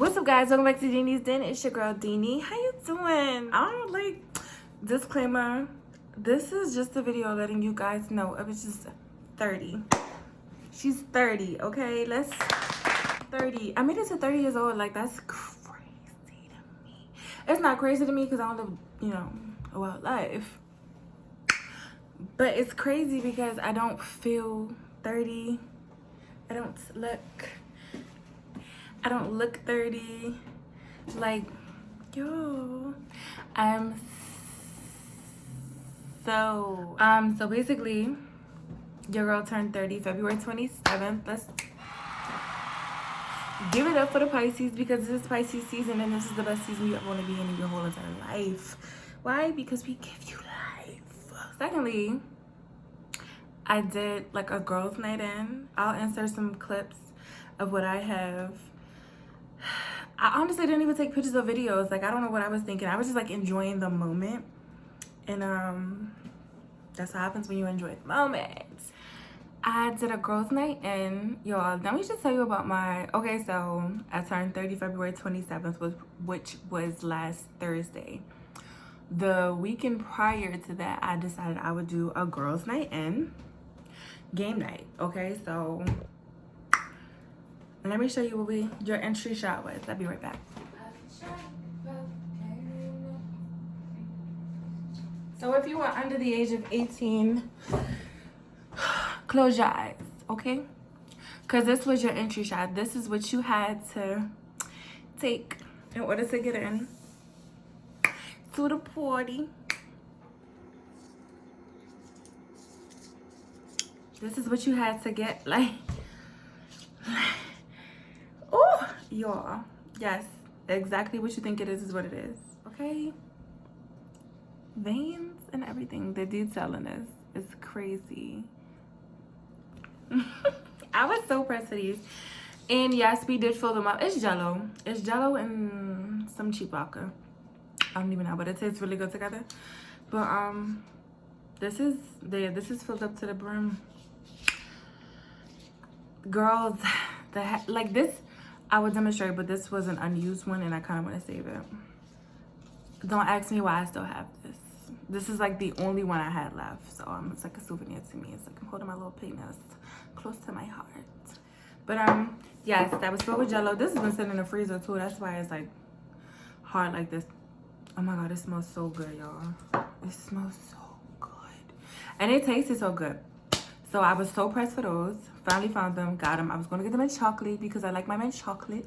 What's up, guys? Welcome back to Deanie's Den. It's your girl Deanie. How you doing? Disclaimer, this is just a video letting you guys know I was just 30. She's 30, okay? 30. I made it to 30 years old. Like, that's crazy to me. It's not crazy to me because I don't live, a wild life. But it's crazy because I don't feel 30. I don't look 30. Like, yo, I'm so basically your girl turned 30 February 27th. Let's give it up for the Pisces because this is Pisces season and this is the best season you ever want to be in your whole entire life. Why? Because we give you life. Secondly, I did like a girls' night in. I'll insert some clips of what I have. I honestly didn't even take pictures or videos. Like, I don't know what I was thinking. I was just like enjoying the moment. And that's what happens when you enjoy the moment. I did a girls' night in. Y'all, let me just tell you about so I turned 30 February 27th, which was last Thursday. The weekend prior to that, I decided I would do a girls' night in. Game night, okay? So let me show you what your entry shot was. I'll be right back. So if you were under the age of 18, close your eyes, okay? Because this was your entry shot. This is what you had to take in order to get in to the party. This is what you had to get, oh, y'all. Yes, exactly what you think it is what it is, okay? Veins and everything. The detail in this is crazy. I was so pressed for these. And yes, we did fill them up. It's Jello. It's Jello and some cheap vodka. I don't even know, but it tastes really good together. But this is filled up to the brim. Girls, like this, I would demonstrate, but this was an unused one, and I kind of want to save it. Don't ask me why I still have this. This is like the only one I had left, so it's like a souvenir to me. It's like I'm holding my little penis close to my heart. But yes, that was filled with Jello. This has been sitting in the freezer too. That's why it's like hard like this. Oh my god, it smells so good, y'all. It smells so good, and it tasted so good. So I was so pressed for those. Finally found them, got them. I was gonna get them in chocolate because I like my mint chocolate.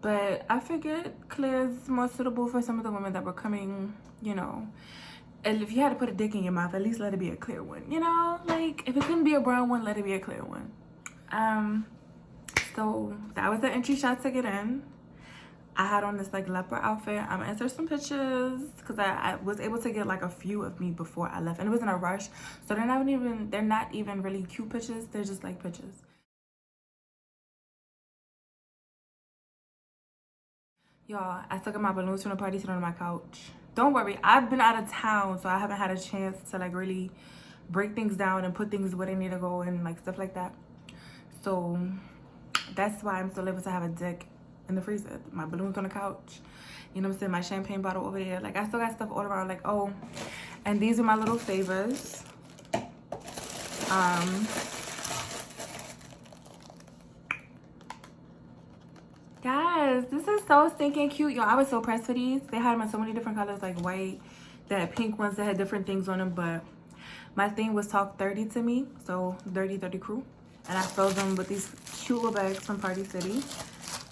But I figured Claire's more suitable for some of the women that were coming, And if you had to put a dick in your mouth, at least let it be a clear one, Like, if it couldn't be a brown one, let it be a clear one. So that was the entry shot to get in. I had on this like leopard outfit. I'm gonna insert some pictures because I was able to get like a few of me before I left, and it wasn't a rush, so they're not even really cute pictures. They're just like pictures. Y'all, I took my balloons from the party, sitting on my couch. Don't worry, I've been out of town, so I haven't had a chance to like really break things down and put things where they need to go and like stuff like that. So that's why I'm still able to have a dick in the freezer, my balloons on the couch, you know what I'm saying, my champagne bottle over there. Like, I still got stuff all around. Like, oh, and these are my little favors. Guys, this is so stinking cute, y'all. I was so pressed for these. They had them in so many different colors, like white, they had pink ones that had different things on them, but my thing was talk 30 to me, so dirty 30 crew, and I filled them with these cute little bags from Party City,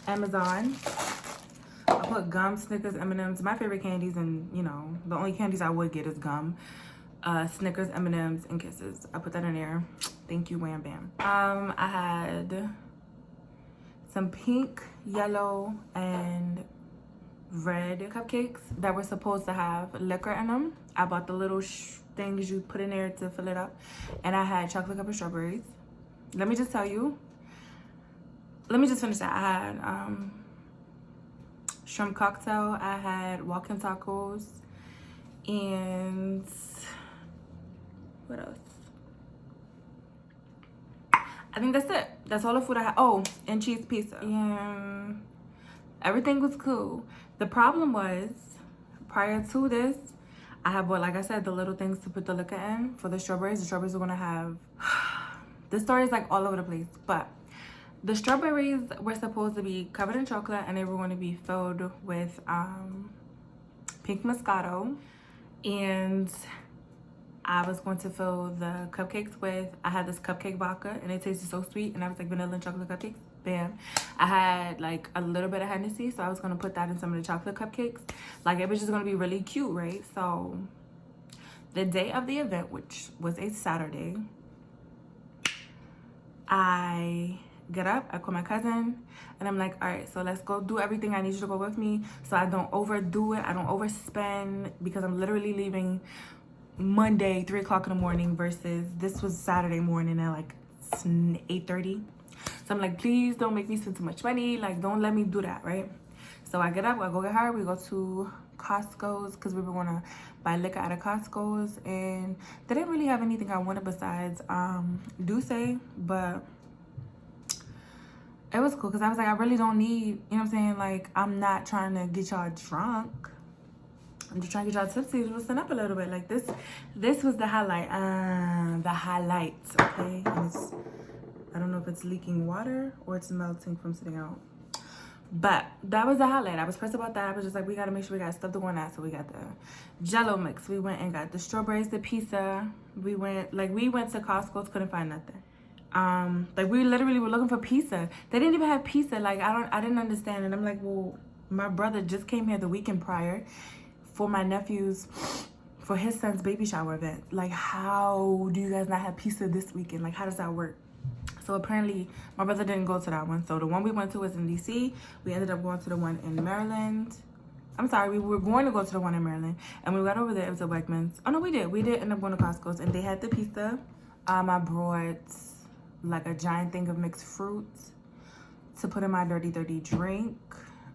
Amazon. I put gum, Snickers, M&Ms, my favorite candies, and the only candies I would get is gum, Snickers, M&Ms, and Kisses. I put that in there. Thank you, wham bam. I had some pink, yellow, and red cupcakes that were supposed to have liquor in them. I bought the little things you put in there to fill it up, and I had chocolate covered strawberries. Let me just finish that. I had shrimp cocktail, I had walk-in tacos, and what else? I think that's it. That's all the food I had. Oh, and cheese pizza. And Everything was cool. The problem was, prior to this, I had bought, like I said, the little things to put the liquor in for the strawberries. The strawberries are gonna have, this story is like all over the place, but the strawberries were supposed to be covered in chocolate and they were going to be filled with pink Moscato. And I was going to fill the cupcakes with, I had this cupcake vodka and it tasted so sweet, and I was like, vanilla and chocolate cupcakes. Bam. I had like a little bit of Hennessy, so I was going to put that in some of the chocolate cupcakes. Like, it was just going to be really cute, right? So the day of the event, which was a Saturday, I get up, I call my cousin, and I'm like, all right, so let's go do everything. I need you to go with me so I don't overdo it, I don't overspend, because I'm literally leaving Monday 3 o'clock in the morning versus this was Saturday morning at like 8:30. So I'm like, please don't make me spend too much money, like don't let me do that, right? So I get up, I go get her, we go to Costco's because we were gonna buy liquor at a Costco's, and they didn't really have anything I wanted besides Douce, but it was cool because I was like, I really don't need, you know what I'm saying? Like, I'm not trying to get y'all drunk. I'm just trying to get y'all tipsy, loosen up a little bit. Like, this was the highlight. The highlights, okay? And it's, I don't know if it's leaking water or it's melting from sitting out. But that was the highlight. I was pressed about that. I was just like, we got to make sure we got stuff to go on that. So we got the Jello mix. We went and got the strawberries, the pizza. We went to Costco's, couldn't find nothing. Like, we literally were looking for pizza. They didn't even have pizza. Like, I didn't understand. And I'm like, well, my brother just came here the weekend prior for my nephew's, for his son's baby shower event. Like, how do you guys not have pizza this weekend? Like, how does that work? So apparently my brother didn't go to that one. So the one we went to was in DC. We ended up going to the one in Maryland. I'm sorry, we were going to go to the one in Maryland. And when we got over there, it was a Wegmans. Oh no, we did end up going to Costco's, and they had the pizza. I brought like a giant thing of mixed fruits to put in my dirty drink.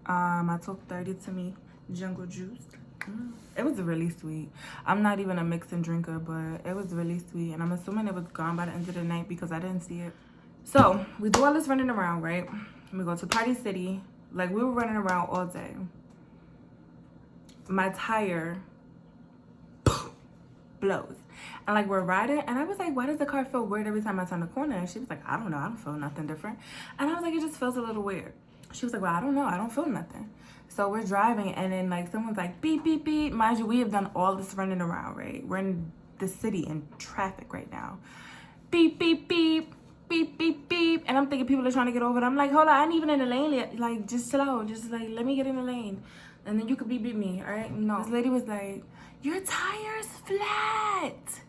I took 30 to me jungle juice. It was really sweet. I'm not even a mixing drinker, but it was really sweet, and I'm assuming it was gone by the end of the night because I didn't see it. So we do all this running around, right? We go to Party City. Like, we were running around all day. My tire blows. And like, we're riding, and I was like, why does the car feel weird every time I turn the corner? And she was like, I don't know, I don't feel nothing different. And I was like, it just feels a little weird. She was like, well, I don't know, I don't feel nothing. So we're driving, and then like someone's like, beep, beep, beep. Mind you, we have done all this running around, right? We're in the city in traffic right now. Beep, beep, beep, beep, beep, beep. And I'm thinking people are trying to get over it. I'm like, hold on, I ain't even in the lane yet. Like, just chill out. Just like, let me get in the lane. And then you could beep, beep me, all right? No. This lady was like, your tire's flat.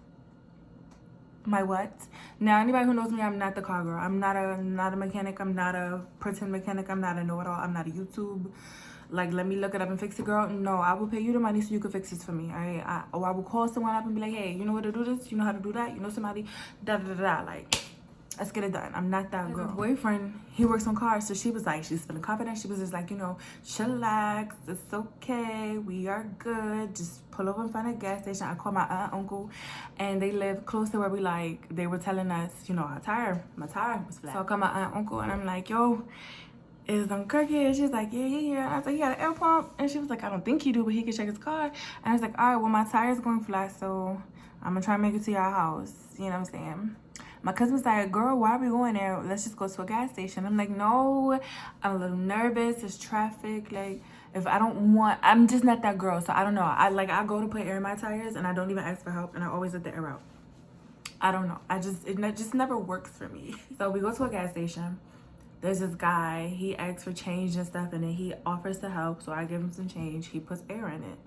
My what? Now, anybody who knows me, I'm not the car girl. I'm not a mechanic. I'm not a pretend mechanic. I'm not a know-it-all. I'm not a YouTube. Like, let me look it up and fix it, girl. No, I will pay you the money so you can fix this for me, all right? Or I will call someone up and be like, hey, you know how to do this? You know how to do that? You know somebody? Da-da-da-da. Like, let's get it done. I'm not that girl. My boyfriend, he works on cars, so she was like, she's feeling confident. She was just like, you know, chillax. It's okay. We are good. Just pull over in front of a gas station. I called my aunt, uncle, and they live close to where we, like, they were telling us, you know, my tire was flat. So I called my aunt, uncle, and I'm like, yo, is Kirk here? She's like, yeah. And I was like, he got an air pump? And she was like, I don't think he do, but he can check his car. And I was like, all right, well, my tire's going flat, so I'm gonna try and make it to your house. You know what I'm saying? My cousin was like, girl, why are we going there? Let's just go to a gas station. I'm like, no, I'm a little nervous. There's traffic. Like, if I don't want, I'm just not that girl. So I don't know. I go to put air in my tires and I don't even ask for help, and I always let the air out. I don't know. It just never works for me. So we go to a gas station. There's this guy, he asks for change and stuff, and then he offers to help. So I give him some change. He puts air in it.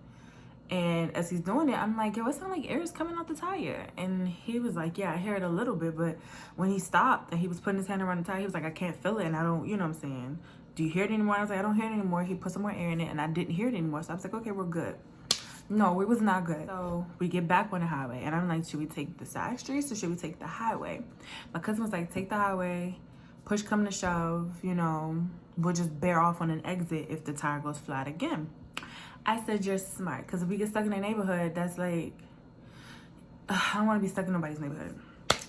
And as he's doing it, I'm like, yo, it sounds like air is coming out the tire. And he was like, yeah, I hear it a little bit. But when he stopped and he was putting his hand around the tire, he was like, I can't feel it. And I don't, you know what I'm saying? Do you hear it anymore? I was like, I don't hear it anymore. He put some more air in it, and I didn't hear it anymore. So I was like, okay, we're good. No, it was not good. So we get back on the highway. And I'm like, should we take the side streets or should we take the highway? My cousin was like, take the highway. Push come to shove, you know, we'll just bear off on an exit if the tire goes flat again. I said, you're smart, because if we get stuck in a neighborhood, that's like, I don't want to be stuck in nobody's neighborhood.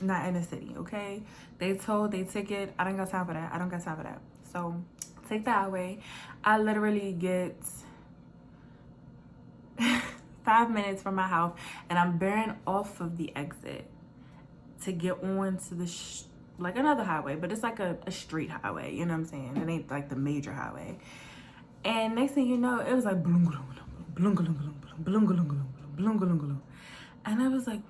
Not in the city, okay? They ticket. I don't got time for that. So take the highway. I literally get 5 minutes from my house, and I'm bearing off of the exit to get on to the like another highway, but it's like a street highway, you know what I'm saying? It ain't like the major highway. And next thing you know, it was like bloom, bloom, bloom, bloom, bloom, bloom, bloom, bloom, bloom, bloom, bloom, bloom. And I was like,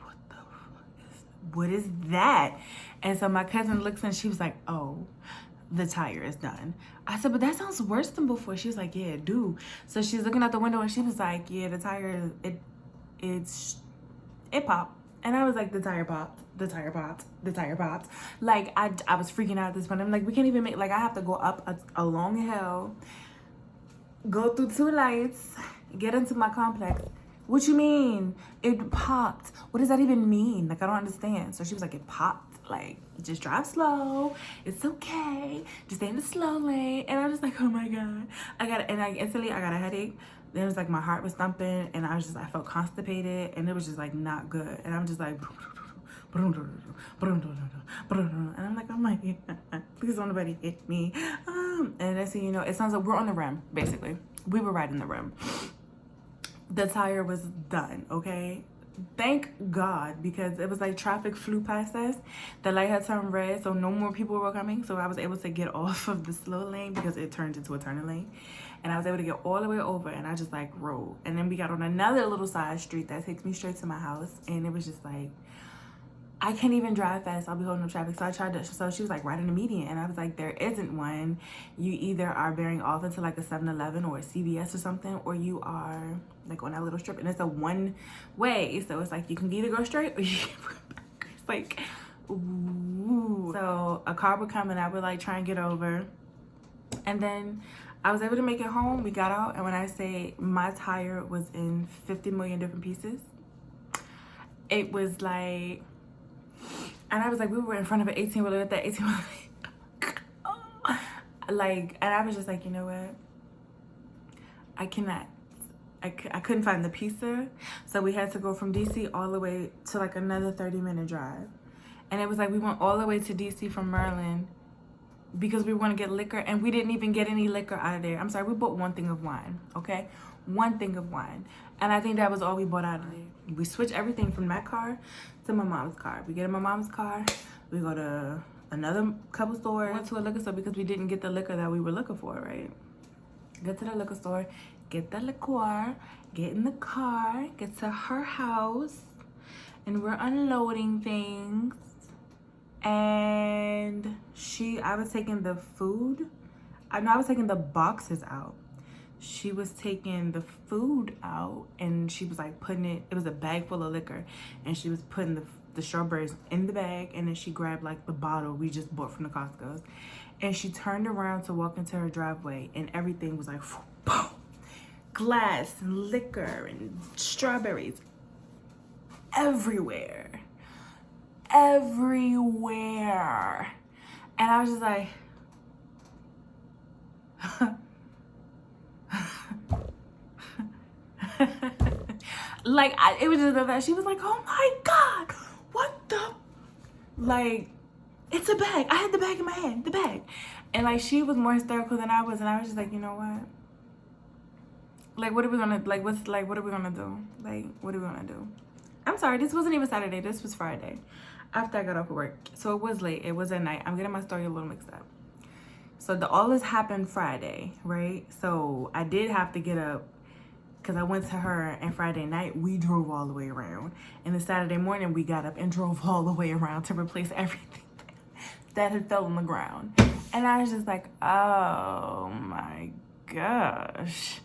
what is that? And so my cousin looks and she was like, oh, the tire is done. I said, but that sounds worse than before. She was like, yeah, it do. So she's looking out the window and she was like, yeah, the tire, it popped. And I was like, the tire popped, the tire popped, the tire popped. Like, I was freaking out at this point. I'm like, we can't even make, like, I have to go up a long hill, go through 2 lights, get into my complex. What you mean? It popped. What does that even mean? Like, I don't understand. So she was like, it popped. Like, just drive slow. It's okay. Just stay in the slow lane. And I was just like, oh my God. Instantly I got a headache. Then it was like my heart was thumping and I felt constipated and it was just like not good. And I'm just like, and I'm like, oh my God, please don't nobody hit me. And next thing you know, it sounds like we're on the rim, basically. We were riding the rim. The tire was done, okay? Thank God, because it was like traffic flew past us. The light had turned red, so no more people were coming. So I was able to get off of the slow lane because it turned into a turning lane. And I was able to get all the way over and I just like rolled. And then we got on another little side street that takes me straight to my house. And it was just like, I can't even drive fast. I'll be holding up traffic. So I tried to, so she was like, right in the median. And I was like, there isn't one. You either are bearing off into like a 7-Eleven or a CVS or something, or you are like on that little strip. And it's a one way. So it's like, you can either go straight or you can go back. It's like, ooh. So a car would come and I would like try and get over. And then I was able to make it home. We got out. And when I say my tire was in 50 million different pieces, it was like, and I was like, we were in front of an 18-wheeler with that 18-wheeler. Like, and I was just like, you know what? I cannot. I couldn't find the pizza. So we had to go from DC all the way to like another 30-minute drive. And it was like, we went all the way to DC from Maryland because we want to get liquor. And we didn't even get any liquor out of there. I'm sorry, we bought 1 thing of wine, okay? 1 thing of wine. And I think that was all we bought out of there. We switched everything from that car to my mom's car. We get in my mom's car. We go to another couple stores. Went to a liquor store because we didn't get the liquor that we were looking for, right? Get to the liquor store, get the liquor, get in the car, get to her house, and we're unloading things. And I was taking the food. I was taking the boxes out. She was taking the food out and she was like putting it was a bag full of liquor, and she was putting the strawberries in the bag, and then she grabbed like the bottle we just bought from the Costco's, and she turned around to walk into her driveway, and everything was like boom, glass and liquor and strawberries everywhere. And I was just like like, it was just that she was like, oh my God, what the, like, it's a bag. I had the bag in my hand, the bag. And like, she was more hysterical than I was. And I was just like, you know what? Like, what are we gonna, like, what are we gonna do? Like, what are we gonna do? I'm sorry, this wasn't even Saturday. This was Friday after I got off of work. So it was late. It was at night. I'm getting my story a little mixed up. So all this happened Friday, right? So I did have to get up because I went to her, and Friday night we drove all the way around. And then Saturday morning we got up and drove all the way around to replace everything that had fell on the ground. And I was just like, oh my gosh,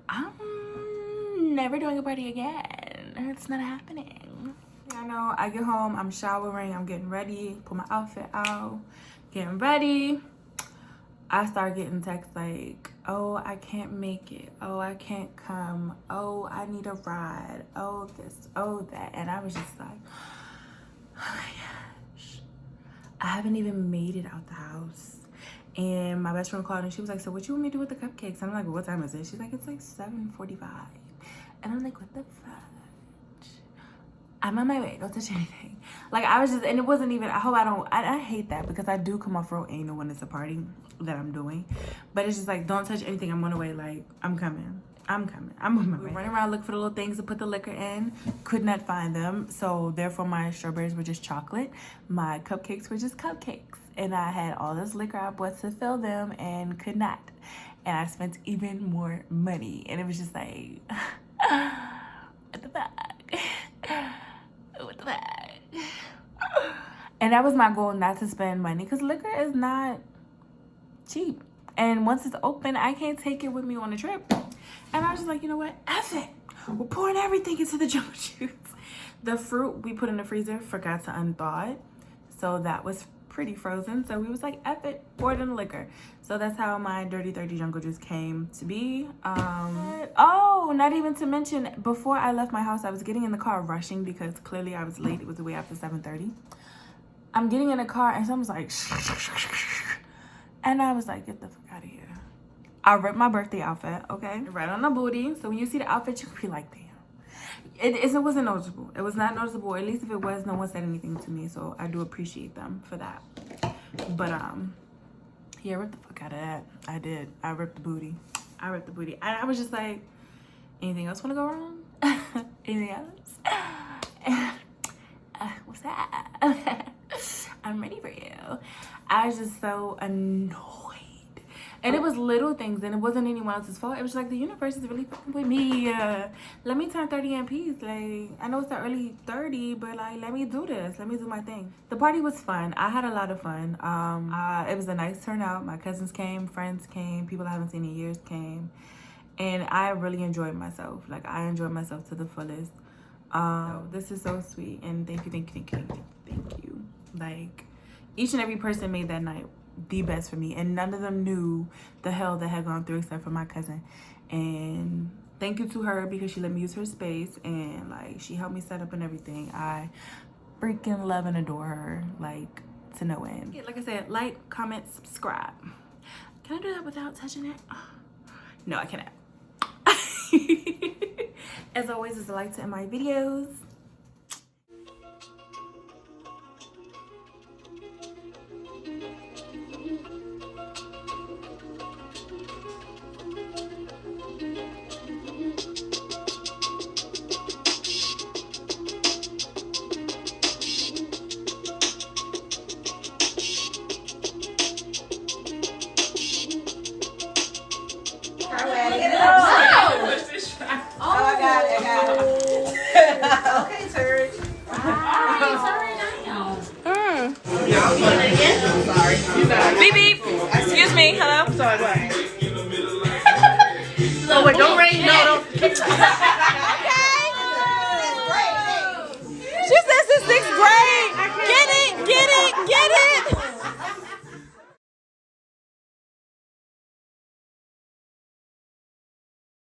I'm never doing a party again. It's not happening. I know, I get home, I'm showering, I'm getting ready, put my outfit out, getting ready. I start getting texts like, oh, I can't make it. Oh, I can't come. Oh, I need a ride. Oh, this, oh, that. And I was just like, oh my gosh. I haven't even made it out the house. And my best friend called and she was like, so what you want me to do with the cupcakes? And I'm like, well, what time is it? She's like, it's like 7:45. And I'm like, what the fudge? I'm on my way. Don't touch anything. Like, I was just, and it wasn't even, I hate that because I do come off real anal when it's a party that I'm doing. But it's just like, don't touch anything. I'm on the way. Like, I'm coming. I'm on my way. Running around looking for the little things to put the liquor in. Could not find them. So, therefore, my strawberries were just chocolate. My cupcakes were just cupcakes. And I had all this liquor I bought to fill them and could not. And I spent even more money. And it was just like, what the fuck? What the fuck? And that was my goal, not to spend money, because liquor is not cheap. And once it's open, I can't take it with me on a trip. And I was just like, you know what? F it. We're pouring everything into the jungle juice. The fruit we put in the freezer, forgot to unthaw it. So that was pretty frozen. So we was like, F it, pour it in the liquor. So that's how my Dirty 30 jungle juice came to be. Oh, not even to mention, before I left my house, I was getting in the car rushing because clearly I was late. It was way after 7:30. I'm getting in the car and someone's like, and I was like, get the fuck out of here. I ripped my birthday outfit, okay? Right on the booty. So when you see the outfit, you can be like, damn. It wasn't noticeable. It was not noticeable. At least if it was, no one said anything to me. So I do appreciate them for that. But, yeah, I ripped the fuck out of that. I did. I ripped the booty. I was just like, anything else want to go wrong? Anything else? What's that? I'm ready for you. I was just so annoyed. And it was little things, and it wasn't anyone else's fault. It was like, the universe is really fucking with me. Let me turn 30 in peace. Like, I know it's the early 30, but like, let me do this. Let me do my thing. The party was fun. I had a lot of fun. It was a nice turnout. My cousins came, friends came, people I haven't seen in years came. And I really enjoyed myself. Like, I enjoyed myself to the fullest. This is so sweet. And thank you. Like, each and every person made that night the best for me, and none of them knew the hell that had gone through except for my cousin. And thank you to her because she let me use her space, and like, she helped me set up and everything. I freaking love and adore her, like, to no end. Yeah, like I said, like, comment, subscribe. Can I do that without touching it? No, I cannot. As always, it's a like to end my videos. Okay, Terry. Beep beep. Excuse me. Hello. Sorry, what? Oh, wait, don't ring. No, don't.